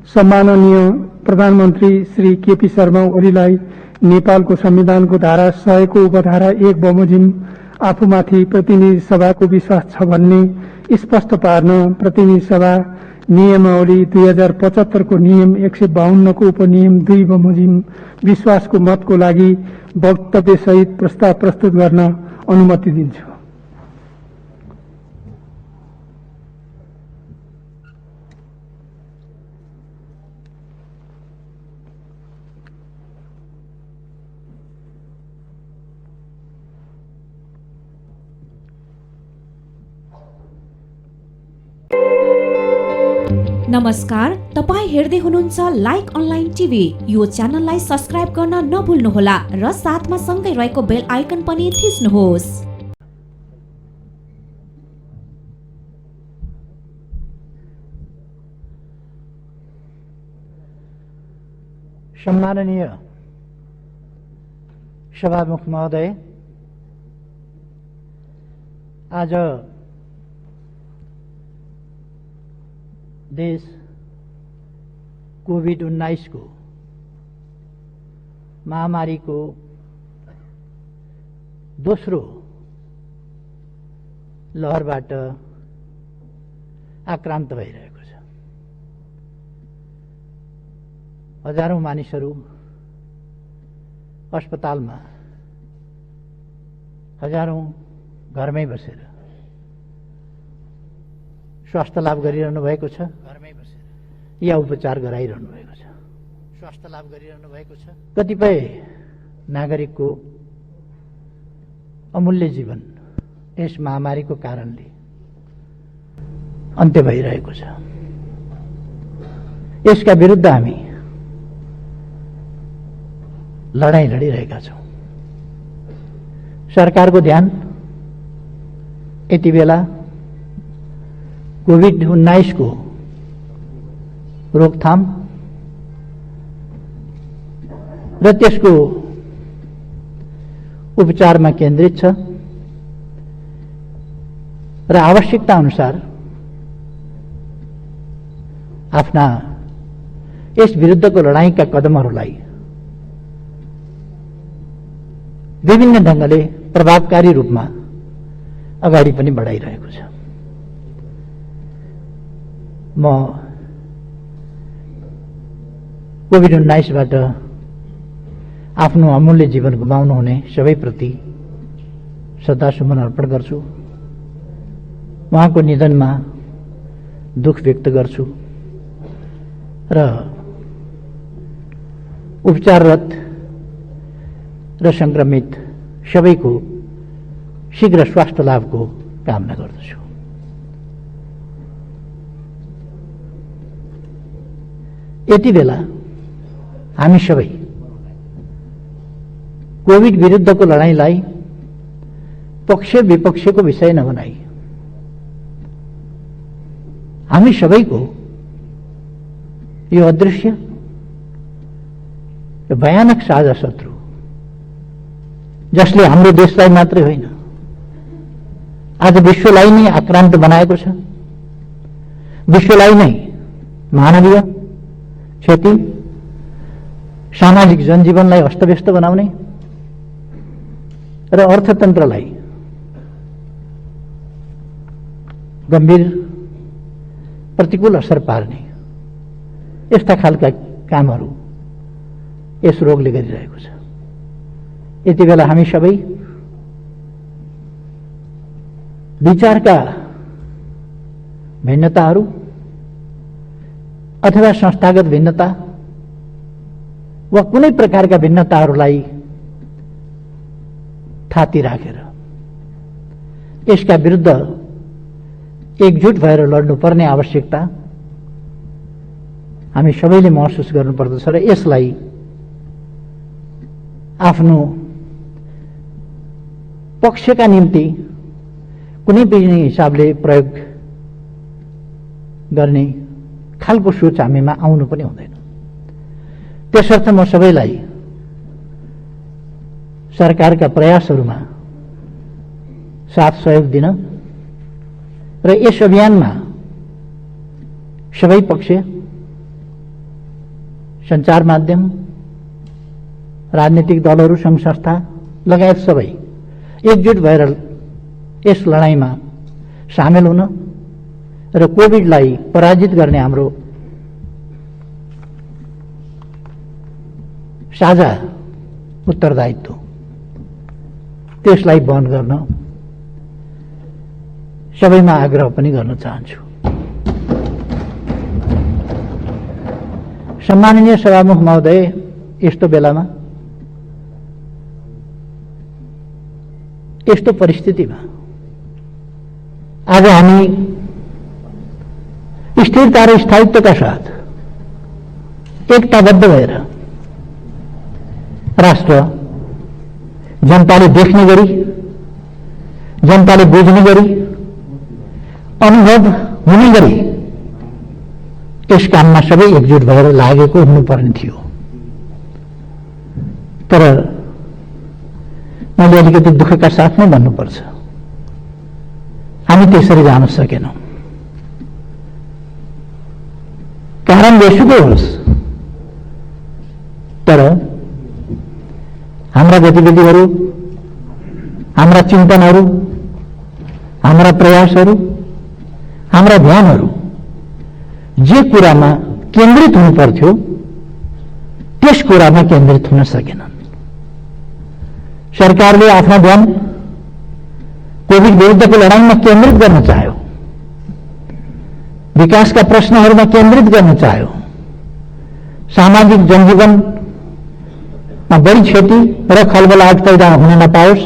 सम्माननीय प्रधानमन्त्री श्री केपी शर्मा ओलीलाई नेपालको संविधानको धारा 100 को उपधारा 1 बमोजिम आफूमाथि प्रतिनिधि सभाको विश्वास छ भन्ने स्पष्ट पार्न प्रतिनिधि सभा नियमावली 2075 को नियम 152 को उपनियम 2 बमोजिम विश्वासको मतको लागि वक्तव्यसहित प्रस्ताव प्रस्तुत गर्न अनुमति दिन्छु। नमस्कार, तपाई हेर्दै हुनुहुन्छ लाइक अनलाइन टिभी। यो च्यानललाई सब्स्क्राइब गर्न नभुल्नुहोला र साथमा सँगै रहेको बेल आइकन पनि थिच्नुहोस्। सम्माननीय सभामुख महोदय, आज देश कोभिड-19 को महामारी को दोस्रो लहरबाट आक्रान्त भइरहेको छ। हजारौं मानिसहरू अस्पतालमा, हजारौं घरमै बसेर स्वास्थ्य लाभ गरिरहनु भएको छ या उपचार गराइरहनु भएको छ। स्वास्थ्य लाभ गरिरहनु भएको छ। कतिपय नागरिकको अमूल्य जीवन यस महामारीको कारणले अन्त्य भइरहेको छ। यसका विरुद्ध हामी लडाईँ लडिरहेका छौं। सरकारको ध्यान यति बेला कोभिड-19 को रोकथाम र त्यसको उपचारमा केन्द्रित छ र आवश्यकता अनुसार आफ्ना यस विरुद्धको लडाईँका कदमहरूलाई विभिन्न ढंगले प्रभावकारी रूपमा अगाडि पनि बढाइरहेको छ। म कोभिड-19बाट आफ्नो अमूल्य जीवन गुमाउनुहुने सबैप्रति श्रद्धासुमन अर्पण गर्छु। उहाँको निधनमा दुख व्यक्त गर्छु र उपचाररत र संक्रमित सबैको शीघ्र स्वास्थ्य लाभको कामना गर्दछु। यति बेला हामी सबै कोभिड विरुद्धको लडाईँलाई पक्ष विपक्षको विषय नबनाई हामी सबैको यो अदृश्य यो भयानक साझा शत्रु, जसले हाम्रो देशलाई मात्रै होइन आज विश्वलाई नै आक्रान्त बनाएको छ, विश्वलाई नै मानवीय क्षति, सामाजिक जनजीवनलाई अस्तव्यस्त बनाउने र अर्थतन्त्रलाई गम्भीर प्रतिकूल असर पार्ने यस्ता खालका कामहरू यस रोगले गरिरहेको छ। यति बेला हामी सबै विचारका भिन्नताहरू अथवा संस्थागत भिन्नता वा कुनै प्रकारका भिन्नताहरूलाई थाती राखेर यसका विरुद्ध एकजुट भएर लड्नुपर्ने आवश्यकता हामी सबैले महसुस गर्नुपर्दछ र यसलाई आफ्नो पक्षका निम्ति कुनै पनि हिसाबले प्रयोग गर्ने खालको सोच हामीमा आउनु पनि हुँदैन। त्यसर्थ म सबैलाई सरकारका प्रयासहरूमा साथ सहयोग दिन र यस अभियानमा सबै पक्ष सञ्चार माध्यम, राजनीतिक दलहरू, सङ्घ संस्था लगायत सबै एकजुट भएर यस लडाईँमा सामेल हुन र कोभिडलाई पराजित गर्ने हाम्रो साझा उत्तरदायित्व त्यसलाई वहन गर्न सबैमा आग्रह पनि गर्न चाहन्छु। सम्माननीय सभामुख महोदय, यस्तो बेलामा, यस्तो परिस्थितिमा आज हामी स्थिरता र स्थायित्वका साथ एकताबद्ध भएर राष्ट्र जनताले देख्ने गरी, जनताले बुझ्ने गरी, अनुभव हुने गरी यस काममा सबै एकजुट भएर लागेको हुनुपर्ने थियो। तर मैले अलिकति दुःखका साथ नै भन्नुपर्छ, हामी त्यसरी जान सकेनौं। कारण जेसुकै होस्, तर हाम्रा गतिविधिहरू, हाम्रा चिन्तनहरू, हाम्रा प्रयासहरू, हाम्रा ध्यानहरू जे कुरामा केन्द्रित हुनु पर्थ्यो त्यस कुरामा केन्द्रित हुन सकेनन्। सरकारले आफ्नो ध्यान कोभिड विरुद्धको लडाईँमा केन्द्रित गर्न चाह्यो, विकासका प्रश्नहरूमा केन्द्रित गर्न चाह्यो, सामाजिक जनजीवनमा बढी क्षति र खलबलाहट पैदा हुन नपाओस्,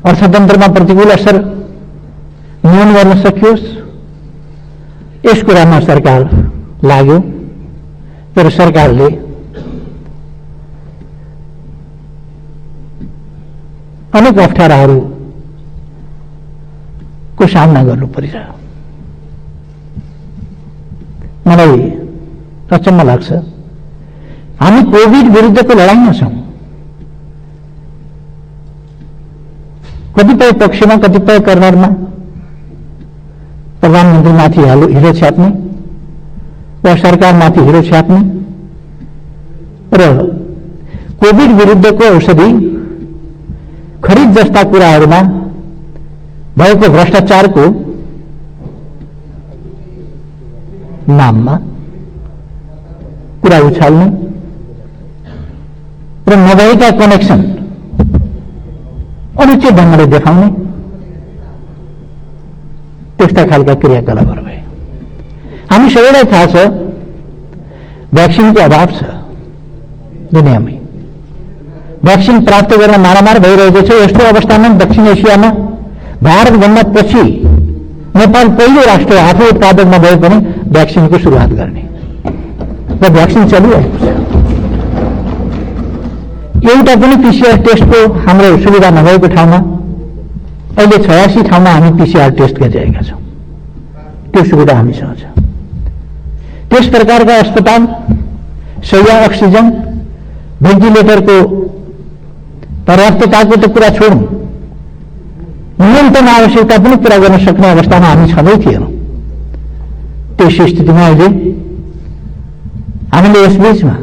अर्थतन्त्रमा प्रतिकूल असर न्यून गर्न सकियोस्, यस कुरामा सरकार लाग्यो। तर सरकारले अनेक अप्ठ्याराहरूको सामना गर्नु परिरह्यो। मलाई अचम्म लाग्छ, हामी कोभिड विरुद्धको लडाईँमा छौं। कतिपय पक्षमा, कतिपय कर्नरमा प्रधानमन्त्रीमाथि हिरो छ्याप्ने वा सरकारमाथि हिरो छ्याप्ने र कोभिड विरुद्धको औषधि खरिद जस्ता कुराहरूमा भएको भ्रष्टाचारको नाममा कुरा उछाल्ने र नभएका कनेक्सन अनुचित ढङ्गले देखाउने त्यस्ता खालका क्रियाकलापहरू भए। हामी सबैलाई थाहा छ भ्याक्सिनको अभाव छ दुनियाँमै। भ्याक्सिन प्राप्त गर्न मारामार भइरहेको छ। यस्तो अवस्थामा दक्षिण एसियामा भारतभन्दा पछि नेपाल पहिलो राष्ट्र आफू उत्पादक नभए पनि भ्याक्सिनको सुरुवात गर्ने र भ्याक्सिन चलिरहेको छ। एउटा पनि पीसीआर टेस्टको हाम्रो सुविधा नभएको ठाउँमा अहिले 86 ठाउँमा हामी पीसीआर टेस्ट गरिरहेका छौं। त्यो सुविधा हामीसँग छ। त्यस प्रकारका अस्पताल, शैय्या, अक्सिजन, भेन्टिलेटरको पर्याप्तताको त कुरा छोडौं, न्यूनतम आवश्यकता पनि पूरा गर्न सक्ने अवस्थामा हामी छँदै थिएनौं। त्यस स्थितिमा अहिले हामीले यसबीचमा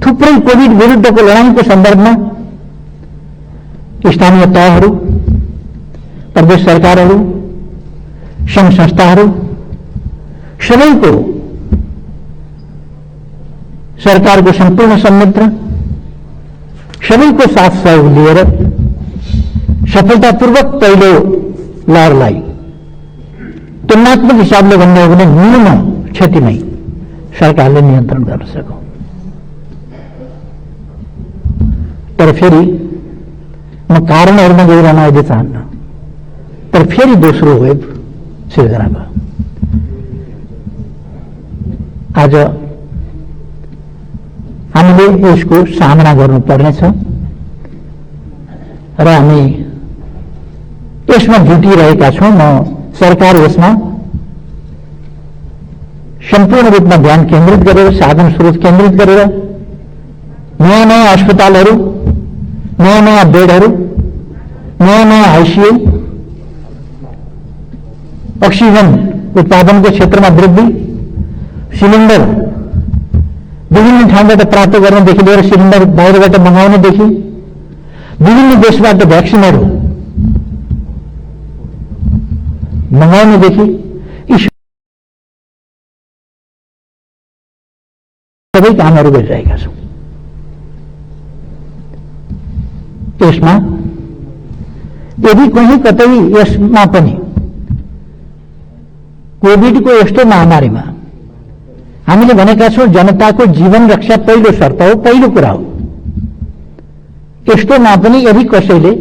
थुप्रै कोभिड विरुद्धको लडाईँको सन्दर्भमा स्थानीय तहहरू, प्रदेश सरकारहरू, संघ संस्थाहरू सबैको सरकारको सम्पूर्ण संयन्त्र सबैको साथ सहयोग लिएर सफलतापूर्वक पहिलो लहरलाई तुलनात्मक हिसाबले भन्ने हो भने न्यून क्षतिमै सरकारले नियन्त्रण गर्न सक्यो। तर फेरि म कारणहरूमा गइरहन अहिले चाहन्न, तर फेरि दोस्रो वेभ सिर्जना भयो। आज हामीले यसको सामना गर्नुपर्नेछ र हामी यसमा जुटिरहेका छौं। म सरकार यसमा सम्पूर्ण रूपमा ध्यान केन्द्रित गरेर, साधन स्रोत केन्द्रित गरेर नयाँ नयाँ अस्पतालहरू, नयाँ नयाँ बेडहरू, नयाँ नयाँ आईसीयू, अक्सिजन उत्पादनको क्षेत्रमा वृद्धि, सिलिन्डर विभिन्न ठाउँबाट प्राप्त गर्नदेखि लिएर सिलिन्डर बाहिरबाट मगाउनदेखि विभिन्न देशबाट भ्याक्सिनहरू मगाउनदेखि यी सबै कामहरू गरिरहेका छौँ। यसमा यदि कहीँ कतै यसमा पनि कोभिडको यस्तो महामारीमा हामीले भनेका छौँ जनताको जीवन रक्षा पहिलो शर्त हो, पहिलो कुरा हो। यस्तोमा पनि यदि कसैले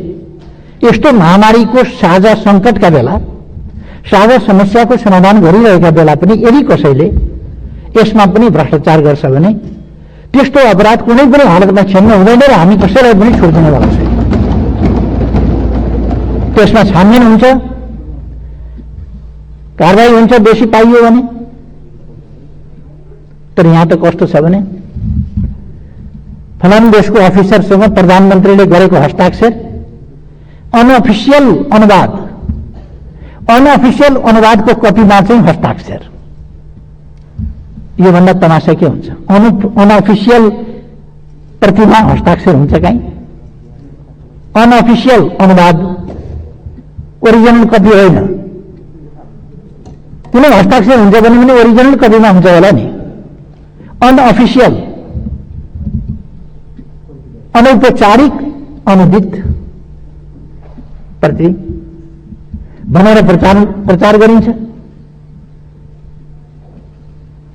यस्तो महामारीको साझा सङ्कटका बेला साझा समस्याको समाधान गरिरहेका बेला पनि यदि कसैले यसमा पनि भ्रष्टाचार गर्छ भने त्यस्तो अपराध कुनै पनि हालतमा क्षम्य हुँदैन र हामी कसैलाई पनि छोड्दिनेवाला छैन। त्यसमा छानबिन हुन्छ, कारबाही हुन्छ दोषी पाइयो भने। तर यहाँ त कस्तो छ भने फलानु देशको अफिसरसँग प्रधानमन्त्रीले गरेको हस्ताक्षर अनअफिसियल अनुवादको कपीमा चाहिँ हस्ताक्षर। योभन्दा तमासा के हुन्छ? अनअफिसियल प्रतिमा हस्ताक्षर हुन्छ कहीँ? अनअफिसियल अनुवाद ओरिजिनल कपी होइन। कुनै हस्ताक्षर हुन्छ भने पनि ओरिजिनल कपीमा हुन्छ होला नि। अनअफिसियल अनौपचारिक अनुदित प्रति भनेर प्रचार गरिन्छ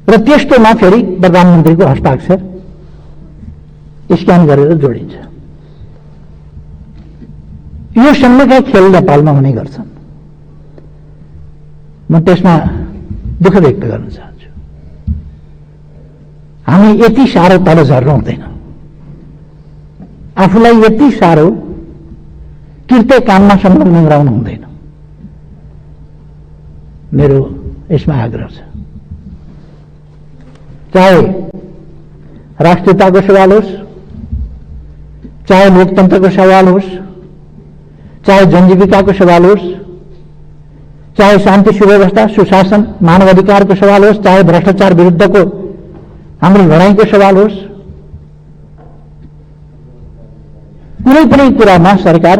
र त्यस्तोमा फेरि प्रधानमन्त्रीको हस्ताक्षर स्क्यान गरेर जोडिन्छ। यो सम्मका खेल नेपालमा हुने गर्छन्। म त्यसमा दुःख व्यक्त गर्न चाहन्छु। हामी यति साह्रो तल झर्नु हुँदैन। आफूलाई यति साह्रो कृत्य काममा संलग्न गराउनु हुँदैन। मेरो यसमा आग्रह छ। चाहे राष्ट्रियताको सवाल होस्, चाहे लोकतन्त्रको सवाल होस्, चाहे जनजीविकाको सवाल होस्, चाहे शान्ति सुव्यवस्था सुशासन मानवाधिकारको सवाल होस्, चाहे भ्रष्टाचार विरुद्धको हाम्रो लडाईँको सवाल होस्, कुनै पनि कुरामा सरकार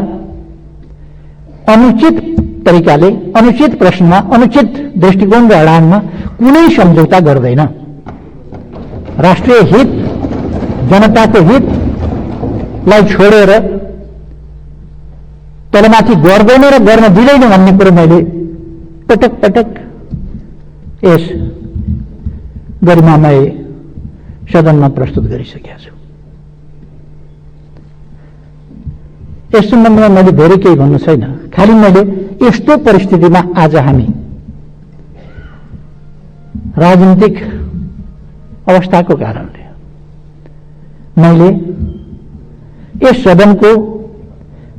अनुचित तरिकाले अनुचित प्रश्नमा अनुचित दृष्टिकोण र अडानमा कुनै सम्झौता गर्दैन। राष्ट्रिय हित जनताको हितलाई छोडेर तलमाथि गर्दैन र गर्न दिँदैन भन्ने कुरो मैले पटक पटक यस गरिमामय सदनमा प्रस्तुत गरिसकेका छु। यस सम्बन्धमा मैले धेरै केही भन्नु छैन। खालि मैले यस्तो परिस्थितिमा आज हामी राजनीतिक अवस्थाको कारणले मैले यस सदनको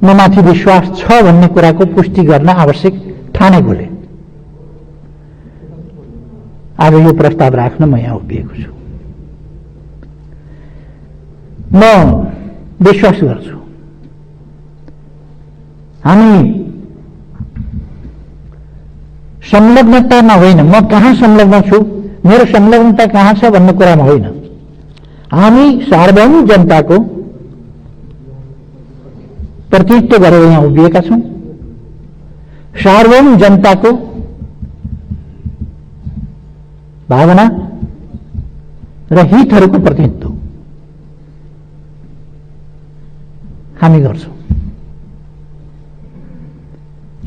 ममाथि विश्वास छ भन्ने कुराको पुष्टि गर्न आवश्यक ठानेकोले आज यो प्रस्ताव राख्न म यहाँ उभिएको छु। म विश्वास गर्छु हामी संलग्नतामा होइन, म कहाँ संलग्न छु, मेरो संलग्नता कहाँ छ भन्ने कुरामा होइन। हामी सार्वभौम जनताको प्रतिनिधित्व गरेर यहाँ उभिएका छौँ। सार्वभौम जनताको भावना र हितहरूको प्रतिनिधित्व हामी गर्छौँ।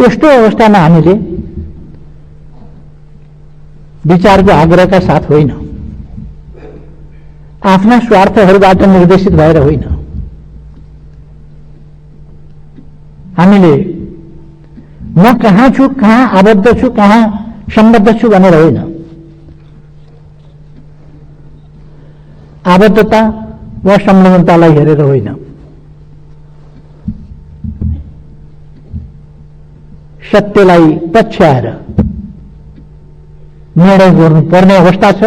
यस्तो अवस्थामा हामीले विचारको आग्रहका साथ होइन, आफ्ना स्वार्थहरूबाट निर्देशित भएर होइन, हामीले म कहाँ छु, कहाँ आबद्ध छु, कहाँ सम्बद्ध छु भनेर होइन, आबद्धता वा संलग्नतालाई हेरेर होइन, सत्यलाई पछ्याएर निर्णय गर्नुपर्ने अवस्था छ।